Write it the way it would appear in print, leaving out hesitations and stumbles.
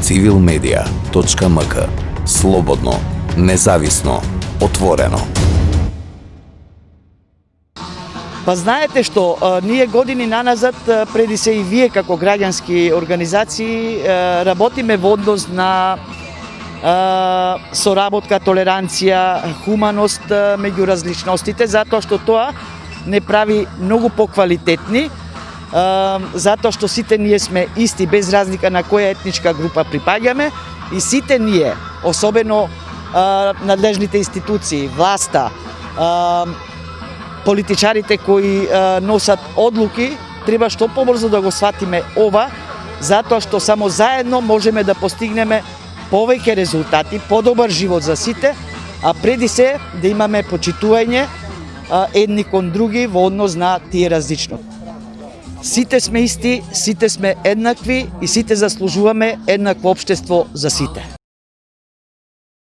civilmedia.mk. Слободно, независно, отворено. Па знаете што, ние години наназад, преди се и вие како граѓански организации, работиме во однос на соработка, толеранција, хуманост меѓу различностите, затоа што тоа не прави многу поквалитетни, затоа што сите ние сме исти без разлика на која етничка група припаѓаме и сите ние, особено надлежните институции, власта, политичарите кои носат одлуки, треба што побрзо да го сватиме ова, затоа што само заедно можеме да постигнеме повеќе резултати, подобар живот за сите, а преди се да имаме почитување едни кон други во однос на тие различно. Сите сме исти, сите сме еднакви и сите заслужуваме еднакво општество за сите.